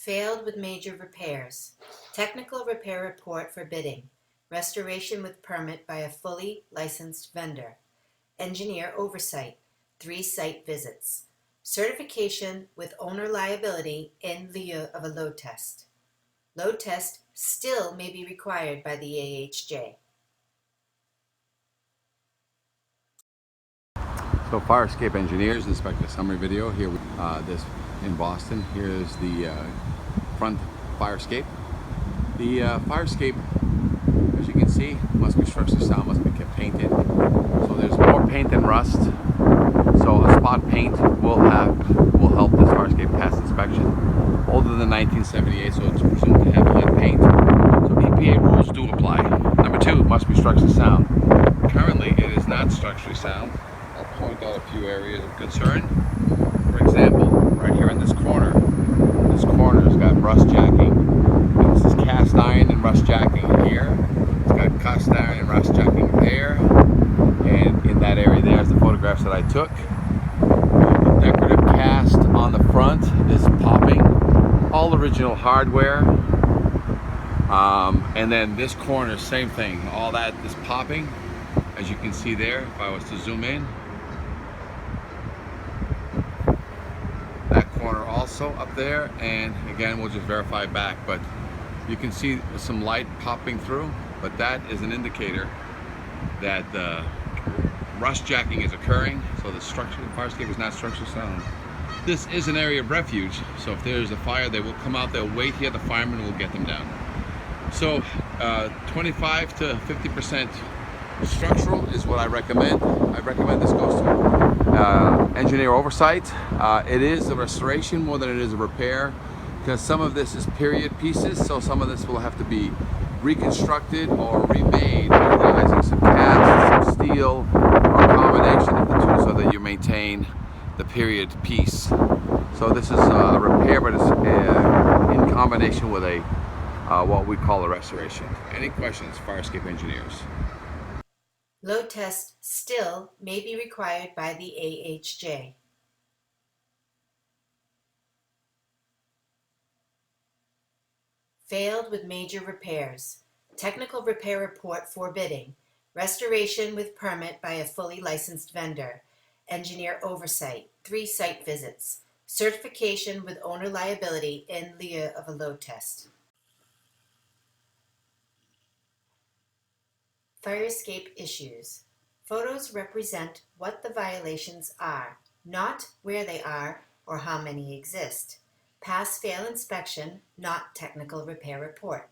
Failed with major repairs. Technical repair report for bidding. Restoration with permit by a fully licensed vendor. Engineer oversight. 3 site visits. Certification with owner liability in lieu of a load test. Load test still may be required by the AHJ. So fire escape engineers inspect a summary video here this in Boston. Here is the front fire escape. The fire escape, as you can see, must be structurally sound, must be kept painted. So there's more paint than rust. So a spot paint will help this fire escape pass inspection. Older than 1978, so it's presumed to have lead paint. So EPA rules do apply. Number 2, it must be structurally sound. Currently, it is not structurally sound. I'll point out a few areas of concern. For example, right here in this corner has got rust jacking. And this is cast iron and rust jacking here. It's got cast iron and rust jacking there. And in that area there is the photographs that I took. The decorative cast on the front is popping. All original hardware. And then this corner, same thing. All that is popping. As you can see there, if I was to zoom in. That corner also up there, and again we'll just verify back, but you can see some light popping through, but that is an indicator that the rust jacking is occurring, so the fire escape is not structurally sound. This is an area of refuge, so if there's a fire they will come out, they'll wait here, the firemen will get them down. So 25 to 50% structural is what I recommend. I recommend this goes to engineer oversight. It is a restoration more than it is a repair, because some of this is period pieces, so some of this will have to be reconstructed or remade, utilizing some cast, some steel, or a combination of the two, so that you maintain the period piece. So this is a repair, but it's in combination with a what we call a restoration. Any questions, fire escape engineers? Load test still may be required by the AHJ. Failed with major repairs. Technical repair report for bidding. Restoration with permit by a fully licensed vendor. Engineer oversight. 3 site visits. Certification with owner liability in lieu of a load test. Fire escape issues. Photos represent what the violations are, not where they are or how many exist. Pass-fail inspection, not technical repair report.